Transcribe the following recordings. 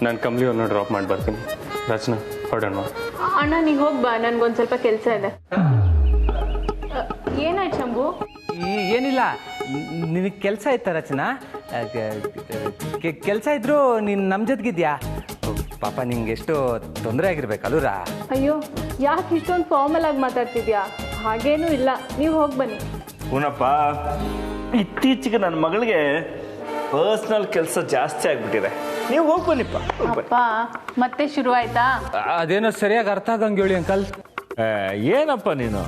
ನಾನು ಕಂಪ್ನಿಯವ್ರನ್ನ ಡ್ರಾಪ್ ಮಾಡಿ ಬರ್ತೀನಿ. ರಚನಾ ಹೊರಡೋಣ. ಅಣ್ಣ ನೀವು ಹೋಗಿ ಬಾ, ನನಗೊಂದು ಸ್ವಲ್ಪ ಕೆಲಸ ಇದೆ. ಏನಾಯ್ತು ಶಂಭು? ಏನಿಲ್ಲ, ನಿನಗೆ ಕೆಲಸ ಇತ್ತ ರಚನಾ? ಕೆಲಸ ಇದ್ರು ನೀನು ನಮ್ಮ ಜೊತೆಗಿದ್ಯಾ? ಪಾಪ ನಿಂಗೆ ಎಷ್ಟು ತೊಂದರೆ ಆಗಿರ್ಬೇಕಲ್ವರಾ? ಅಯ್ಯೋ ಯಾಕೆ ಇಷ್ಟೊಂದು ಫಾರ್ಮಲ್ ಆಗಿ ಮಾತಾಡ್ತಿದ್ಯಾ? ಹಾಗೇನೂ ಇಲ್ಲ, ನೀವು ಹೋಗಿ ಬನ್ನಿ. ಪುನಪ್ಪ, ಇತ್ತೀಚೆಗೆ ನನ್ನ ಮಗಳಿಗೆ ಪರ್ಸ್ನಲ್ ಕೆಲಸ ಜಾಸ್ತಿ ಆಗ್ಬಿಟ್ಟಿದೆ. ನೀವು ಹೋಗಿ ಬನ್ನಿಪ್ಪ. ಅಪ್ಪ ಮತ್ತೆ ಶುರು ಆಯ್ತಾ? ಅದೇನೋ ಸರಿಯಾಗಿ ಅರ್ಥ ಆಗಂಗೆ ಹೇಳಿ ಅಂಕಲ್. ಏನಪ್ಪ ನೀನು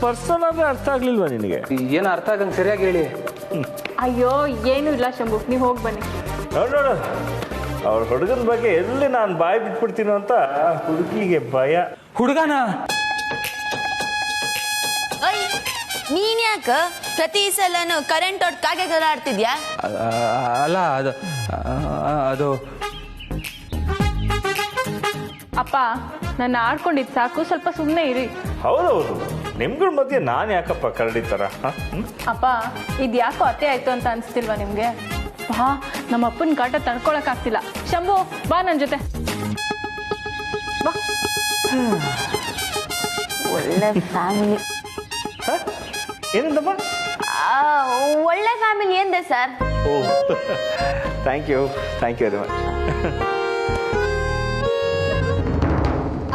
ಪರ್ಸನಲ್ ಅಂದ್ರೆ ಅರ್ಥ ಆಗ್ಲಿಲ್ವಾ ನಿನಗೆ? ಏನೋ ಅರ್ಥ ಆಗಂಗೆ ಸರಿಯಾಗಿ ಹೇಳಿ. ಅಯ್ಯೋ ಏನೂ ಇಲ್ಲ ಶಂಭು, ನೀವು ಹೋಗಿ ಬನ್ನಿ. ನೋಡು ಅವ್ರ ಹುಡುಗನ ಬಗ್ಗೆ ಎಲ್ಲಿ ನಾನು ಬಾಯಿ ಬಿಟ್ಬಿಡ್ತೀನೋ ಅಂತ ಹುಡುಗಿಗೆ ಭಯ. ಹುಡುಗನ ನೀನ್ ಯಾಕ ಪ್ರತಿ ಸಲನು ಕರೆಂಟ್ ಹೊಟ್ಟು ಕಾಗೆ ಆಡ್ತಿದ್ಯಾ? ಅಲ್ಲ, ಅದು ಅಪ್ಪ ನಾನು ಆಡ್ಕೊಂಡಿದ್ದು ಸಾಕು, ಸ್ವಲ್ಪ ಸುಮ್ಮನೆ ಇರಿ. ಹೌದೌದು, ನಿಮ್ಗಳ ಮಧ್ಯೆ ನಾನು ಯಾಕಪ್ಪ ಕರಡಿ ಥರ? ಅಪ್ಪ ಇದು ಯಾಕೋ ಅತ್ತೆ ಆಯ್ತು ಅಂತ ಅನಿಸ್ತಿಲ್ವಾ ನಿಮಗೆ? ಬಾ, ನಮ್ಮ ಅಪ್ಪನ ಕಾಟ ತಡ್ಕೊಳಕ್ಕಾಗ್ತಿಲ್ಲ. ಶಂಭು ಬಾ ನನ್ನ ಜೊತೆ ಬಾ. ಒಳ್ಳೆ ಫ್ಯಾಮಿಲಿ. ಏನಂತಮ್ಮ? ಒಳ್ಳೆ ಫ್ಯಾಮಿಲಿ ಎಂದೆ sir? Oh thank you very much.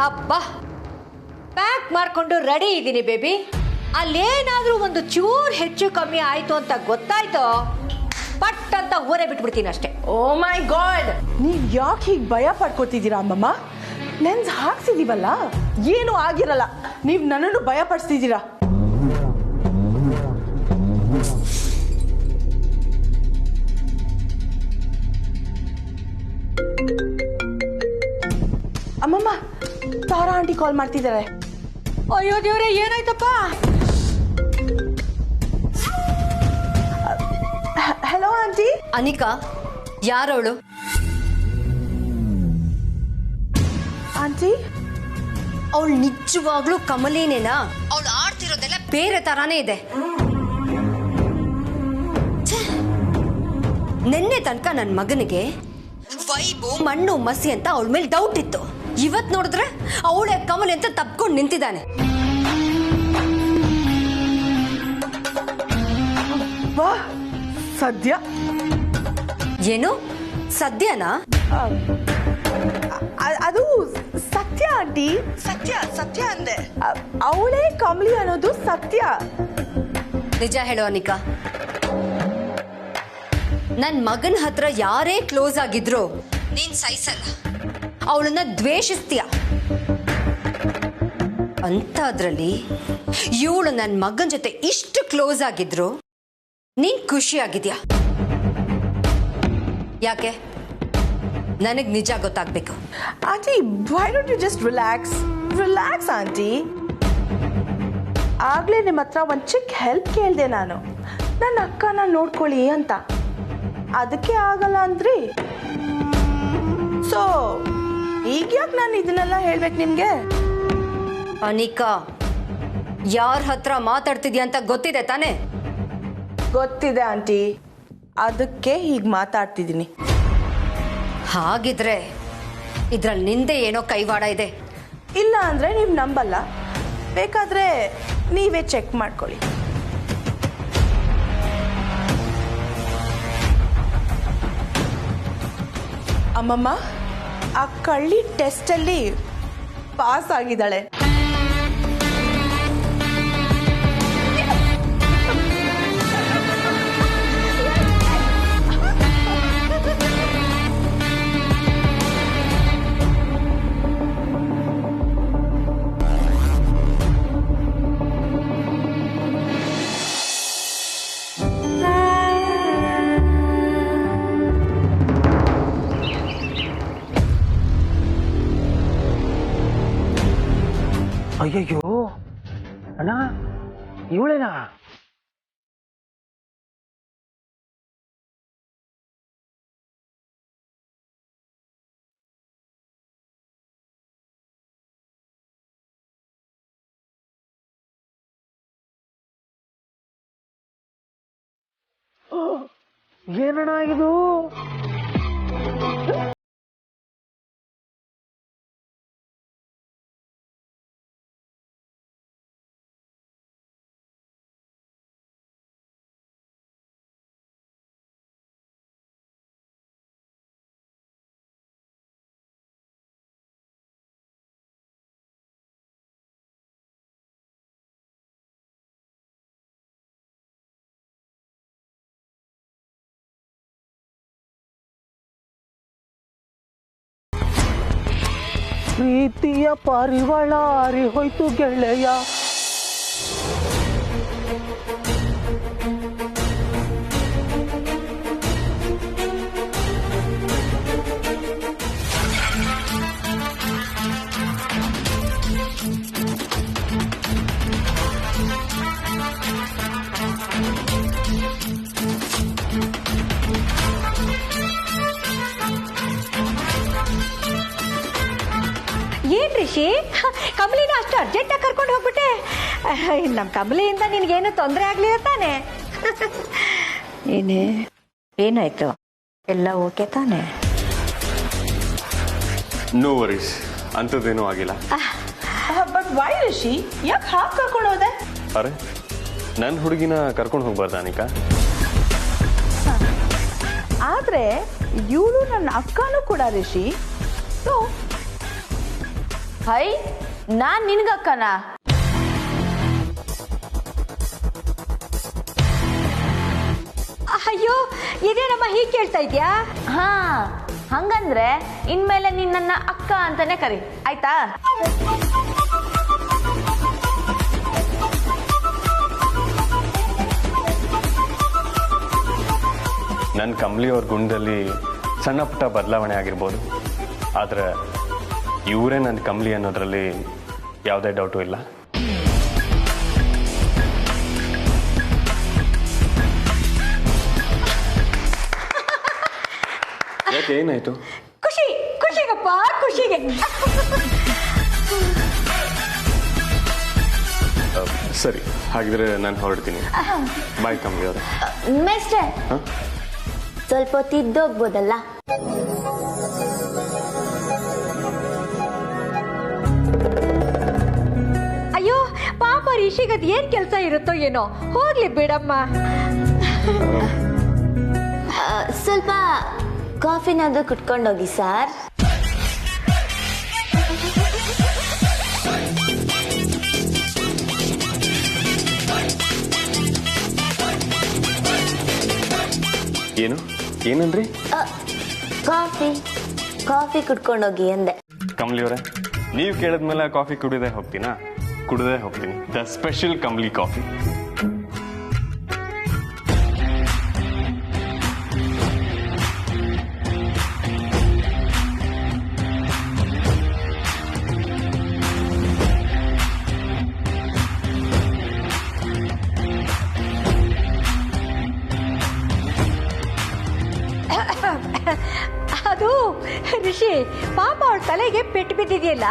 ಅಪ್ಪ ಪ್ಯಾಕ್ ಮಾಡ್ಕೊಂಡು ರೆಡಿ ಇದ್ದೀನಿ ಬೇಬಿ. ಅಲ್ಲೇನಾದ್ರೂ ಒಂದು ಚೂರು ಹೆಚ್ಚು ಕಮ್ಮಿ ಆಯ್ತು ಅಂತ ಗೊತ್ತಾಯ್ತು, ಪಟ್ ಅಂತ ಊರೇ ಬಿಟ್ಬಿಡ್ತೀನಿ ಅಷ್ಟೇ. ಓ ಮೈ ಗಾಡ್, ನೀವ್ ಯಾಕೆ ಹೀಗೆ ಭಯ ಪಡ್ಕೋತಿದ್ದೀರಾ ಅಮ್ಮಮ್ಮ? ಲೆನ್ಸ್ ಹಾಕ್ಸಿದೀವಲ್ಲ, ಏನು ಆಗಿರಲ್ಲ. ನೀವ್ ನನ್ನನ್ನು ಭಯ ಪಡಿಸ್ತಿದ್ದೀರಾ. ಅಮ್ಮಮ್ಮ, ತಾರಾ ಆಂಟಿ ಕಾಲ್ ಮಾಡ್ತಿದ್ದಾರೆ. ಅಯ್ಯೋ ದೇವ್ರೆ, ಏನಾಯ್ತಪ್ಪ? Hello aunty. ಅನಿಕಾ, ಯಾರವಳು? ಆಂಟಿ, ಅವಳು ನಿಜವಾಗ್ಲೂ ಕಮಲಿನೇನಾ? ಅವಳು ಆಡ್ತಿರೋದೆಲ್ಲ ಬೇರೆ ತರಾನೇ ಇದೆ. ನಿನ್ನೆ ತನಕ ನನ್ನ ಮಗನಿಗೆ ವೈಬು ಮಣ್ಣು ಮಸಿ ಅಂತ ಅವಳ ಮೇಲೆ ಡೌಟ್ ಇತ್ತು. ಇವತ್ ನೋಡಿದ್ರೆ ಅವಳೇ ಕಮಲಿ ಅಂತ ತಪ್ಕೊಂಡು ನಿಂತಿದ್ದಾನೆ. ವಾ, ಸದ್ಯ. ಏನು ಸದ್ಯನಾ? ಅದು ಸತ್ಯ ಆಂಟಿ, ಸತ್ಯ ಸತ್ಯ ಅಂದೆ. ಅವಳೇ ಕಮಲಿ ಅನ್ನೋದು ಸತ್ಯ. ನಿಜ ಹೇಳೋ ಅನಿಕಾ, ನನ್ ಮಗನ ಹತ್ರ ಯಾರೇ ಕ್ಲೋಸ್ ಆಗಿದ್ರು ನೀನ್ ಸಹಿಸಲ್ಲ, ಅವಳನ್ನ ದ್ವೇಷಿಸ್ತೀಯ. ಅಂತದ್ರಲ್ಲಿ ಇವಳು ನನ್ನ ಮಗನ ಜೊತೆ ಇಷ್ಟು ಕ್ಲೋಸ್ ಆಗಿದ್ರು ನೀನ್ ಖುಷಿ ಆಗಿದ್ಯಾ? ಯಾಕೆ? ನನಗ್ ನಿಜ ಗೊತ್ತಾಗ್ಬೇಕು. Aunty, why don't you just relax relax aunty. ಆಗ್ಲೇ ನಿಮ್ಮ ಹತ್ರ ಒಂದು ಚಿಕ್ಕ ಹೆಲ್ಪ್ ಕೇಳಿದೆ ನಾನು, ನನ್ನ ಅಕ್ಕನ ನೋಡ್ಕೊಳ್ಳಿ ಅಂತ. ಅದಕ್ಕೆ ಆಗಲ್ಲ ಅಂದ್ರಿ. ಸೊ ಈಗ ಯಾಕೆ ನಾನು ಇದನ್ನೆಲ್ಲ ಹೇಳ್ಬೇಕು ನಿಮ್ಗೆ? ಅನಿಕಾ, ಯಾರ ಹತ್ರ ಮಾತಾಡ್ತಿದ್ಯಾ ಅಂತ ಗೊತ್ತಿದೆ ತಾನೇ? ಗೊತ್ತಿದೆ ಆಂಟಿ, ಅದಕ್ಕೆ ಹೀಗೆ ಮಾತಾಡ್ತಿದ್ದೀನಿ. ಹಾಗಿದ್ರೆ ಇದ್ರಲ್ಲಿ ನಿಂದೆ ಏನೋ ಕೈವಾಡ ಇದೆ. ಇಲ್ಲ ಅಂದ್ರೆ ನೀವು ನಂಬಲ್ಲ, ಬೇಕಾದ್ರೆ ನೀವೇ ಚೆಕ್ ಮಾಡ್ಕೊಳ್ಳಿ. ಅಮ್ಮಮ್ಮ, ಆ ಕಳ್ಳಿ ಟೆಸ್ಟಲ್ಲಿ ಪಾಸ್ ಆಗಿದ್ದಾಳೆ. ಅಯ್ಯಯ್ಯೋ ಅಣ್ಣ, ಇವಳೇನಾ? ಏನಣ್ಣ ಇದು? ಪ್ರೀತಿಯ ಪಾರಿವಾಳ ಹಾರಿ ಹೋಯ್ತು ಗೆಳೆಯ. ಏನ್ ರಿಷಿ, ಕಮಲಿನ ಅಷ್ಟು ಅರ್ಜೆಂಟಾಗಿ ಕರ್ಕೊಂಡು ಹೋಗ್ಬಿಟ್ಟೆ. ನಮ್ಮ ಕಮಲಿಯಿಂದ ನಿನಗೇನು ತೊಂದರೆ ಆಗ್ಲಿಲ್ಲ ತಾನೆ? ಏನಾಯ್ತು? ಎಲ್ಲ ಓಕೆ ತಾನೆ? ನೋ ವರೀಸ್, ಅಂಥದ್ದೇನೂ ಆಗಿಲ್ಲ. ಬಟ್ ವೈ ರಿಷಿ, ಯಾಕೆ ಹಾಗೆ ಕರ್ಕೊಂಡು ಹೋದೆ? ಅರೆ, ನನ್ನ ಹುಡುಗಿನ ಕರ್ಕೊಂಡು ಹೋಗ್ಬಾರ್ದ ಅನಿಕಾ? ಆದರೆ ಇವಳು ನನ್ನ ಅಕ್ಕನೂ ಕೂಡ ರಿಷಿ. ಸೊ ಹೈ, ನಾನ್ ನಿನ್ಗಕ್ಕನ? ಅಯ್ಯೋ, ಇದೇನಮ್ಮ ಹೀಗೆ ಕೇಳ್ತಾ ಇದ್ಯಾ? ಹಾ, ಹಂಗಂದ್ರೆ ಇನ್ಮೇಲೆ ನೀನ್ ನನ್ನ ಅಕ್ಕ ಅಂತಾನೆ ಕರಿ, ಆಯ್ತಾ? ನನ್ನ ಕಮಲಿ ಅವ್ರ ಗುಣದಲ್ಲಿ ಸಣ್ಣ ಪುಟ್ಟ ಬದಲಾವಣೆ ಆಗಿರ್ಬೋದು, ಆದರೆ ಇವರೇ ನನ್ನ ಕಮಲಿ ಅನ್ನೋದ್ರಲ್ಲಿ ಯಾವುದೇ ಡೌಟು ಇಲ್ಲ. ಯಾಕೆ, ಏನಾಯ್ತು? ಖುಷಿಗಪ್ಪ, ಖುಷಿಗೆ. ಸರಿ, ಹಾಗಿದ್ರೆ ನಾನು ಹೊರಡ್ತೀನಿ. ಬಾಯ್ ಕಮಲಿ ಅವರೇ. ಮೇಸ್ಟರ್, ಸ್ವಲ್ಪ ಹೊತ್ತು ಇದ್ದೋಗ್ಬೋದಲ್ಲ? ಅಯ್ಯೋ ಪಾಪ ರಿಷಿಗದ್ ಏನ್ ಕೆಲಸ ಇರುತ್ತೋ ಏನೋ, ಹೋಗ್ಲಿ ಬಿಡಮ್ಮ. ಸ್ವಲ್ಪ ಕಾಫಿನಾದ್ರೂ ಕುಟ್ಕೊಂಡೋಗಿ ಸರ್. ಏನು ಏನಂದ್ರಿ? ಕಾಫಿ ಕುಟ್ಕೊಂಡೋಗಿ ಅಂದೆ. ಕಮಲಿ ಅವರೇ, ನೀವು ಕೇಳಿದ್ಮೇಲೆ ಕಾಫಿ ಕುಡಿದೇ ಹೋಗ್ತೀನಾ? ಕುಡಿದೇ ಹೋಗ್ತೀನಿ. The special Kamali coffee. ಅದು ರಿಷಿ, ಪಾಪ ಅವಳ ತಲೆಗೆ ಪೆಟ್ಟು ಬಿದ್ದಿದೆಯಲ್ಲ,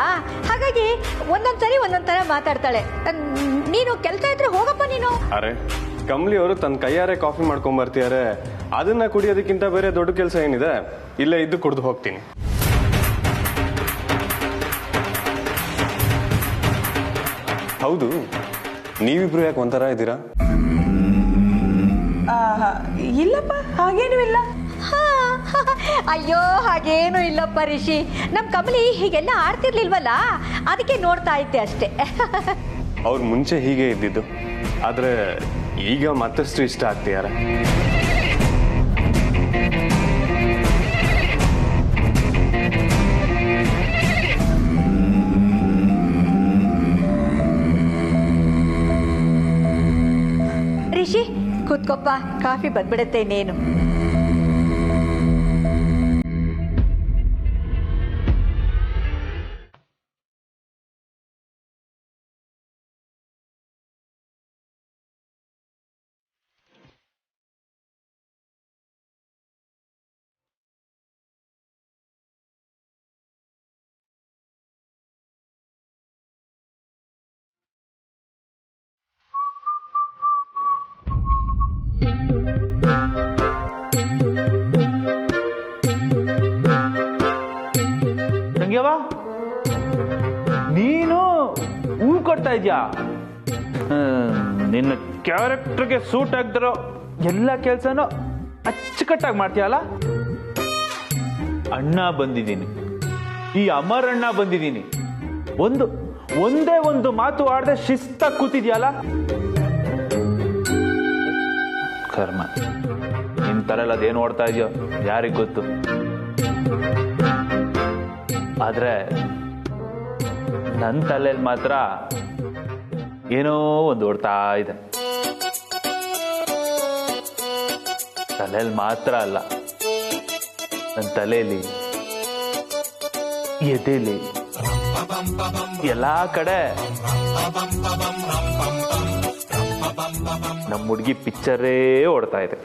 ಹಾಗಾಗಿ ಒಂದೊಂದ್ಸರಿ ಒಂದೊಂದ್ ತರ ಮಾತಾಡ್ತಾಳೆ. ನೀನು ಕೆಲಸ ಇದ್ರೆ ಹೋಗಪ್ಪ ನೀನು. ಅರೆ, ಕಮಲಿ ಅವರು ತನ್ನ ಕೈಯಾರೆ ಕಾಫಿ ಮಾಡ್ಕೊಂಡ್ ಬರ್ತಿದ್ದಾರೆ, ಅದನ್ನ ಕುಡಿಯೋದಕ್ಕಿಂತ ಬೇರೆ ದೊಡ್ಡ ಕೆಲಸ ಏನಿದೆ? ಇಲ್ಲೇ ಇದ್ದು ಕುಡಿದು ಹೋಗ್ತೀನಿ. ಹೌದು, ನೀವಿಬ್ರು ಯಾಕೆ ಒಂಥರ ಇದ್ದೀರಾ? ಇಲ್ಲಪ್ಪ, ಹಾಗೇನೂ ಇಲ್ಲ. ಅಯ್ಯೋ, ಹಾಗೇನು ಇಲ್ಲಪ್ಪ ರಿಷಿ, ನಮ್ ಕಮಲಿ ಹೀಗೆಲ್ಲ ಆಡ್ತಿರ್ಲಿಲ್ವಲ್ಲ, ಅದಕ್ಕೆ ನೋಡ್ತಾ ಇದ್ದೆ ಅಷ್ಟೇ. ಅವ್ರು ಮುಂಚೆ ಹೀಗೆ ಇದ್ದಿದ್ದು, ಆದ್ರೆ ಈಗ ಮತ್ತಷ್ಟು ಇಷ್ಟ ಆಗ್ತಿದ್ದಾರೆ. ರಿಷಿ ಕೂತ್ಕೊಪ್ಪ, ಕಾಫಿ ಬಂದ್ಬಿಡುತ್ತೆ ಇನ್ನೇನು. ತಂಗ್ಯವ, ನೀನು ಹೂ ಕೊಡ್ತಾ ಇದ್ಯಾ? ನಿನ್ನ ಕ್ಯಾರೆಕ್ಟರ್ಗೆ ಸೂಟ್ ಆಗ್ದಿರೋ ಎಲ್ಲ ಕೆಲಸನೂ ಅಚ್ಚುಕಟ್ಟಾಗಿ ಮಾಡ್ತೀಯಲ್ಲ. ಅಣ್ಣ ಬಂದಿದ್ದೀನಿ, ಈ ಅಮರಣ್ಣ ಬಂದಿದ್ದೀನಿ, ಒಂದೇ ಒಂದು ಮಾತು ಆಡದೆ ಶಿಸ್ತಾಗಿ ಕೂತಿದ್ಯಲ್ಲ. ಕರ್ಮ, ನಿನ್ ತಲೆಯಲ್ಲಿ ಅದೇನು ಓಡ್ತಾ ಇದೆಯೋ ಯಾರಿಗ್ ಗೊತ್ತು. ಆದ್ರೆ ನನ್ನ ತಲೆಯಲ್ಲಿ ಮಾತ್ರ ಏನೋ ಒಂದು ಓಡ್ತಾ ಇದೆ. ತಲೆಯಲ್ಲಿ ಮಾತ್ರ ಅಲ್ಲ, ನನ್ನ ತಲೆಯಲ್ಲಿ, ಎದೆಲಿ, ಎಲ್ಲಾ ಕಡೆ ನಮ್ಮ ಹುಡುಗಿ ಪಿಕ್ಚರೇ ಓಡ್ತಾ ಇದೆ.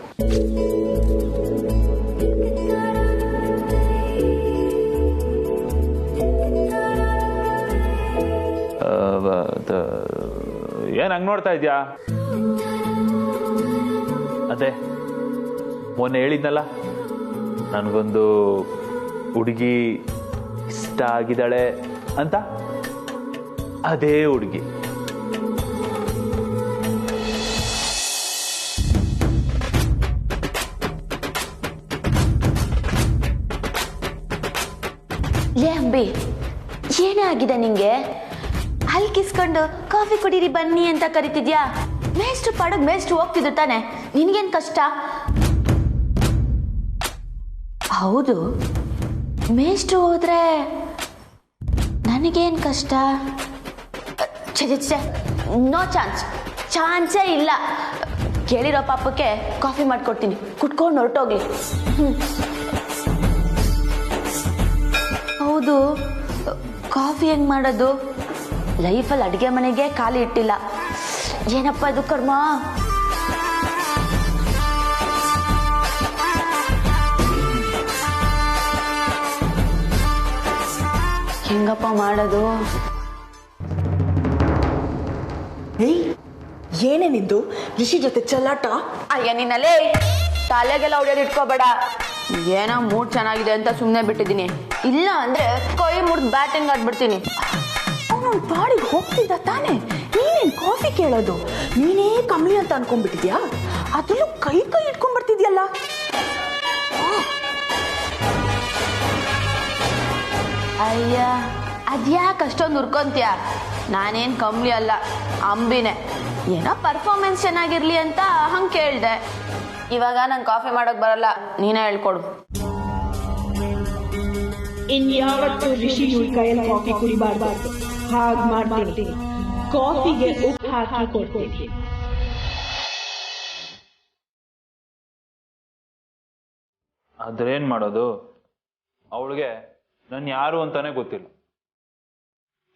ಏನ್ ಹಂಗ್ ನೋಡ್ತಾ ಇದ್ಯಾ? ಅದೇ ಮೊನ್ನೆ ಹೇಳಿದ್ನಲ್ಲ, ನನಗೊಂದು ಹುಡುಗಿ ಇಷ್ಟ ಆಗಿದ್ದಾಳೆ ಅಂತ, ಅದೇ ಹುಡುಗಿ. ಲೇ ಅಂಬಿ, ಏನೇ ಆಗಿದೆ ನಿಂಗೆ? ಅಲ್ಲಿ ಕಿಸ್ಕೊಂಡು ಕಾಫಿ ಕುಡೀರಿ ಬನ್ನಿ ಅಂತ ಕರಿತಿದ್ಯಾ? ಮೇಷ್ಟ್ರು ಪಡಗ್ ಮೇಷ್ಟ್ರು ಹೋಗ್ತಿದ್ರು ತಾನೆ, ನಿನ್ಗೇನ್ ಕಷ್ಟ? ಹೌದು, ಮೇಷ್ಟ್ರು ಹೋದ್ರೆ ನನಗೇನ್ ಕಷ್ಟ? ಛೆ, ನೋ ಚಾನ್ಸ್, ಚಾನ್ಸೇ ಇಲ್ಲ. ಕೇಳಿರೋ ಪಾಪಕ್ಕೆ ಕಾಫಿ ಮಾಡ್ಕೊಡ್ತೀನಿ, ಕುಟ್ಕೊಂಡು ಹೊರಟೋಗ್ಲಿ. ಹೌದು, ಕಾಫಿ ಹೆಂಗ್ ಮಾಡೋದು? ಲೈಫಲ್ಲಿ ಅಡುಗೆ ಮನೆಗೆ ಖಾಲಿ ಇಟ್ಟಿಲ್ಲ. ಏನಪ್ಪ ಇದು ಕರ್ಮ? ಹೆಂಗಪ್ಪ ಮಾಡೋದು? ಏಯ್, ಏನೇ ನಿಂದು ರಿಷಿ ಜೊತೆ ಚಲ್ಲಾಟ? ಅಯ್ಯ ನಿನ್ನಲ್ಲೇ ತಲೆಗೆಲ್ಲ ಹೊಡೆಯೋದು ಇಟ್ಕೋಬೇಡ. ಏನೋ ಮೂಡ್ ಚೆನ್ನಾಗಿದೆ ಅಂತ ಸುಮ್ಮನೆ ಬಿಟ್ಟಿದ್ದೀನಿ, ಇಲ್ಲ ಅಂದ್ರೆ ಕೈ ಮುರಿದು ಬ್ಯಾಟಿಂಗ್ ಆಡ್ಬಿಡ್ತೀನಿ. ಅವನು ಬಾಡಿಗೆ ಹೋಗ್ತಿದ್ದ ತಾನೆ, ನೀನೇನ್ ಕಾಫಿ ಕೇಳೋದು? ನೀನೇ ಕಮ್ಮಿ ಅಂತ ಅನ್ಕೊಂಡ್ಬಿಟ್ಟಿದ್ಯಾ? ಅದರಲ್ಲೂ ಕೈ ಇಟ್ಕೊಂಡ್ಬರ್ತಿದ್ಯಲ್ಲ. ಅಯ್ಯ, ಅದ್ಯಾಕೆ ಅಷ್ಟೊಂದು ಹುರ್ಕೊಂತೀಯ? ನಾನೇನ್ ಕಂಬ್ಲಿ ಅಲ್ಲ, ಅಂಬಿನೇ. ಏನೋ ಪರ್ಫಾರ್ಮೆನ್ಸ್ ಚೆನ್ನಾಗಿರ್ಲಿ ಅಂತ ಹಂಗೆ ಕೇಳ್ದೆ. ಇವಾಗ ನಂಗೆ ಕಾಫಿ ಮಾಡೋಕ್ ಬರಲ್ಲ, ನೀನೇ ಹೇಳ್ಕೊಡು. ಇನ್ಯಾವತ್ತೂ ರಿಷಿ ಇವಳ ಕೈಯಲ್ಲಿ ಕಾಫಿ ಕುಡಿಬಾರ್ದು. ಹಾಗೆ ಮಾಡ್ತೀನಿ, ಕಾಫಿಗೆ ಉಪ್ಪು ಹಾಕಿ ಕೊಡ್ತೀನಿ. ಅದ್ರೇನ್ ಮಾಡೋದು? ಅವಳಿಗೆ ನಾನು ಯಾರು ಅಂತಾನೆ ಗೊತ್ತಿಲ್ಲ.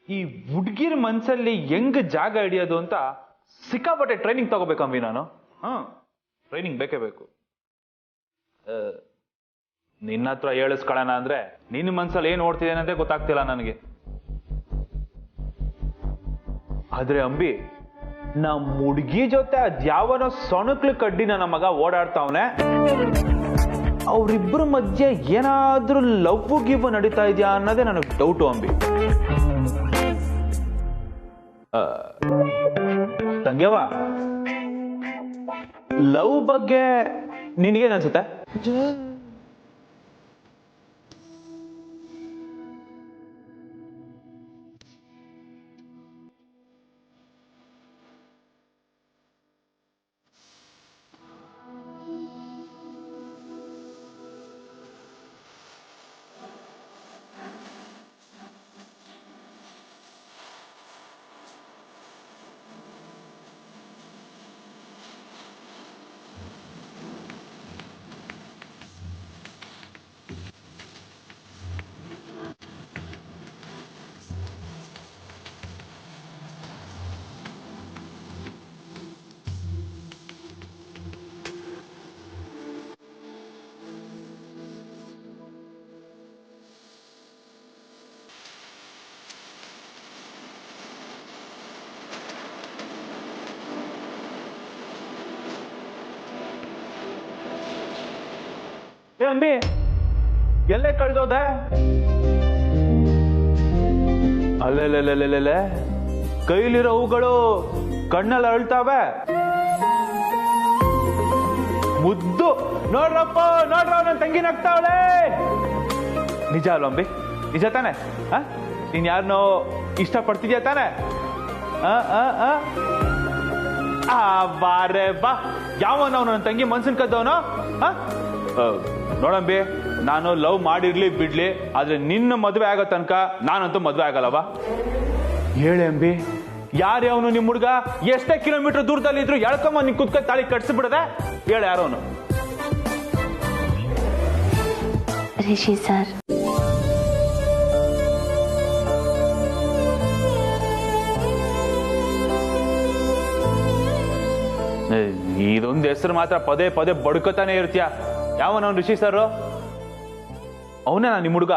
ಈ ಹುಡ್ಗಿರ್ ಮನ್ಸಲ್ಲಿ ಹೆಂಗ್ ಜಾಗ ಹಿಡಿಯೋದು ಅಂತ ಸಿಕ್ಕಾಪಟ್ಟೆ ಟ್ರೈನಿಂಗ್ ತಗೋಬೇಕಂಬಿ ನಾನು. ಟ್ರೈನಿಂಗ್ ಬೇಕೇ ಬೇಕು. ನಿನ್ನ ಹತ್ರ ಹೇಳಿಸ್ಕೊಳ್ಳೋಣ ಅಂದ್ರೆ ನಿನ್ನ ಮನ್ಸಲ್ಲಿ ಏನ್ ಓಡ್ತಿದೆ ಅನ್ನೋದೇ ಗೊತ್ತಾಗ್ತಿಲ್ಲ ನನಗೆ. ಆದ್ರೆ ಅಂಬಿ, ನಮ್ಮ ಹುಡ್ಗಿ ಜೊತೆ ಅದ್ಯಾವನೋ ಸೊಣಕ್ಲು ಕಡ್ಡಿ ನನ್ನ ಮಗ ಓಡಾಡ್ತಾವನೆ. ಅವ್ರಿಬ್ರ ಮಧ್ಯೆ ಏನಾದ್ರೂ ಲವ್ ಗಿವ್ ನಡೀತಾ ಇದೆಯಾ ಅನ್ನೋದೇ ನನಗೆ ಡೌಟು ಅಂಬಿ. ತಂಗ್ಯವ, ಲವ್ ಬಗ್ಗೆ ನಿನಗೇನ್ ಅನ್ಸುತ್ತೆ? ಅಂಬಿ, ಎಲ್ಲೇ ಕಳ್ದೋದೆ? ಅಲ್ಲೆಲ್ಲೆಲ್ಲೆಲ್ಲೆಲ್ಲೆ, ಕೈಲಿರೋ ಹೂಗಳು ಕಣ್ಣಲ್ಲಿ ಅಳ್ತಾವೆ. ಮುದ್ದು ನೋಡ್ರಪ್ಪ, ನೋಡ್ರ ನನ್ನ ತಂಗಿ ನಗ್ತಾವಳೆ. ನಿಜ ಅಲ್ವ ಅಂಬಿ? ನಿಜ ತಾನೆ? ನೀನ್ ಯಾರನ್ನೋ ಇಷ್ಟಪಡ್ತಿದ್ಯಾ ತಾನೆ? ಬಾರೆ ಬಾ, ಯಾವನವ್ ನನ್ನ ತಂಗಿ ಮನ್ಸನ್ ಕದ್ದವನು? ನೋಡಂಬಿ, ನಾನು ಲವ್ ಮಾಡಿರ್ಲಿ ಬಿಡ್ಲಿ, ಆದ್ರೆ ನಿನ್ನ ಮದುವೆ ಆಗೋ ತನಕ ನಾನಂತೂ ಮದುವೆ ಆಗಲ್ಲವಾ? ಹೇಳಿ ಅಂಬಿ, ಯಾರು ಅವನು ನಿಮ್ಮ ಹುಡುಗ? ಎಷ್ಟೇ ಕಿಲೋಮೀಟರ್ ದೂರದಲ್ಲಿ ಇದ್ರು ಎಳ್ಕೊಂಬ ನಿನ್ ಕುತ್ಕ ತಾಳಿ ಕಟ್ಸಿಬಿಡದೆ? ಹೇಳಿ ಯಾರು ಅವನು? ರಿಷಿ ಸರ್. ಇದೊಂದು ಹೆಸರು ಮಾತ್ರ ಪದೇ ಪದೇ ಬಡ್ಕೋತಾನೆ ಇರ್ತೀಯ. ಯಾವನ ರಿಷಿ ಸರ್? ಅವನೇ ನಿಮ್ಮ ಹುಡುಗ?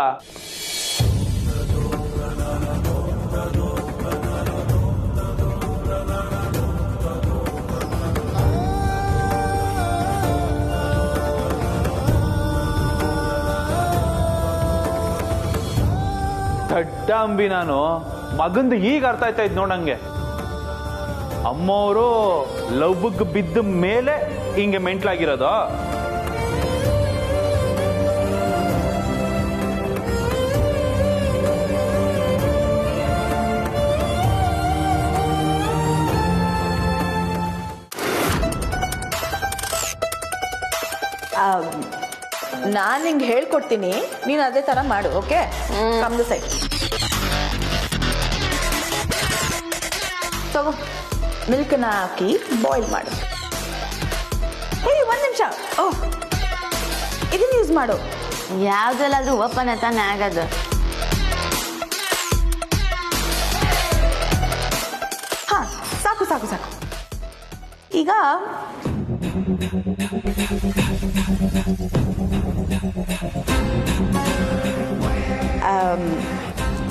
ದಡ್ಡ ಅಂಬಿ ನಾನು. ಮಗಂದು ಈಗ ಅರ್ಥ ಆಯ್ತಾ ಇದ್ ನೋಡಂಗೆ. ಅಮ್ಮವರು ಲವ್ಗ್ ಬಿದ್ದ ಮೇಲೆ ಹಿಂಗೆ ಮೆಂಟ್ಲಾಗಿರೋದು. ನಾನು ನಿಂಗೆ ಹೇಳ್ಕೊಡ್ತೀನಿ, ನೀನು ಅದೇ ಥರ ಮಾಡು. ಓಕೆ, ಕಮ್ದು ಸೈಡ್ ತಗೋ. ಮಿಲ್ಕ್ನ ಹಾಕಿ ಬಾಯ್ಲ್ ಮಾಡು. ಏಯ್, ಒಂದು ನಿಮಿಷ. ಓಹ್, ಇದನ್ನ ಯೂಸ್ ಮಾಡು. ಯಾವ್ದಲ್ಲಾದ್ರೂ ಓಪನ್ ತಾನೇ ಆಗೋದು. ಹಾಂ, ಸಾಕು ಸಾಕು ಸಾಕು. ಈಗ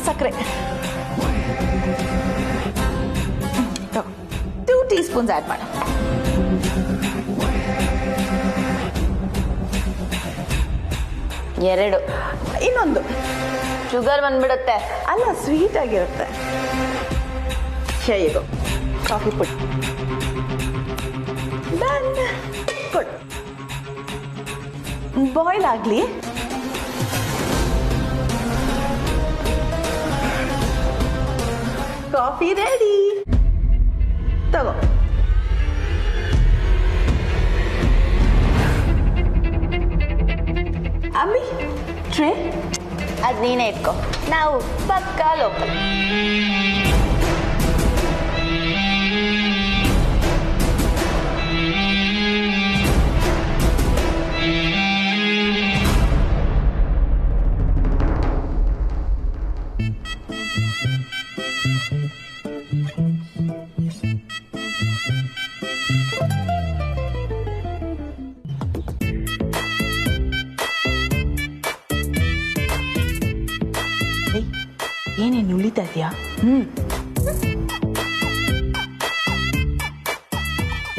ಸಕ್ಕರೆ 2 ಟೀಸ್ಪೂನ್ಸ್ ಆ್ಯಡ್ ಮಾಡು. ಎರಡು. ಇನ್ನೊಂದು. ಶುಗರ್ ಬಂದ್ಬಿಡುತ್ತೆ. ಅಲ್ಲ, ಸ್ವೀಟ್ ಆಗಿರುತ್ತೆ. ಹೇಗೋ ಕಾಫಿ ಪುಡಿ ಕೊಡು. ಬಾಯ್ಲ್ ಆಗಲಿ. Coffee ready. ತಗೋ. ಅಮ್ಮಿ, ಟ್ರೇ ಅದ್ ನೀನೇ ಇಟ್ಕೋ, ನಾವು ಪಕ್ಕಾ ಲೋಕಲ್. ಏನೇನು ಉಳಿತಾ ಇದೆಯಾ?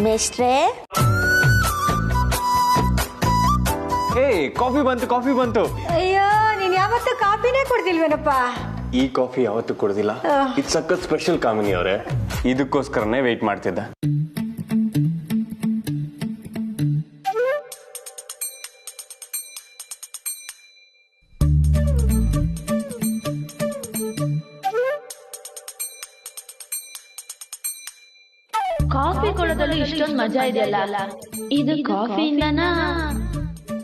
ಮೇಷ್ಟ್ರೇ, ಏಯ್, ಕಾಫಿ ಬಂತು, ಕಾಫಿ ಬಂತು. ಅಯ್ಯೋ, ನೀನ್ ಯಾವತ್ತೂ ಕಾಫಿನೇ ಕೊಡ್ತಿಲ್ವೇನಪ್ಪ? ಈ ಕಾಫಿ ಯಾವತ್ತೂ ಕುಡ್ದಿಲ್ಲ. ಇದು ಸಖತ್ ಸ್ಪೆಷಲ್ ಕಾಮಿನಿ ಅವರೇ. ಇದಕ್ಕೋಸ್ಕರನೇ ವೆಯ್ಟ್ ಮಾಡ್ತಿದ್ದೆ. ಕಾಫಿ ಕೊಡೋದ್ರಲ್ಲಿ ಇಷ್ಟೊಂದು ಮಜಾ ಇದೆಯಲ್ಲ, ಇದು ಕಾಫಿಯಿಂದನಾ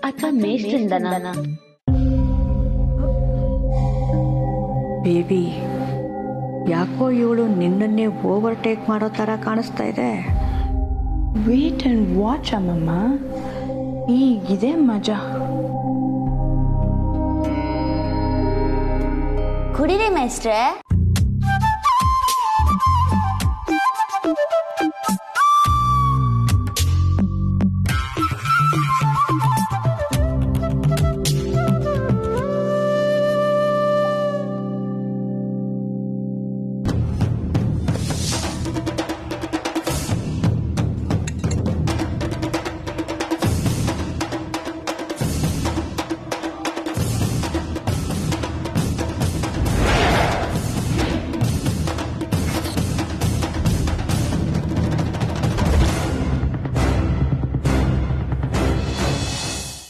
ಅಥವಾ ಮೇಷ್ಟ್ರಿಂದನಾ? ಬೇಬಿ, ಯಾಕೋ ಇವಳು ನಿನ್ನನ್ನೇ ಓವರ್ಟೇಕ್ ಮಾಡೋ ಥರ ಕಾಣಿಸ್ತಾ ಇದೆ. ವೇಟ್ ಅಂಡ್ ವಾಚ್ ಅಮ್ಮಮ್ಮ, ಈಗಿದೆ ಮಜಾ. ಕುಡೀರಿ ಮೇಷ್ಟ್ರೇ.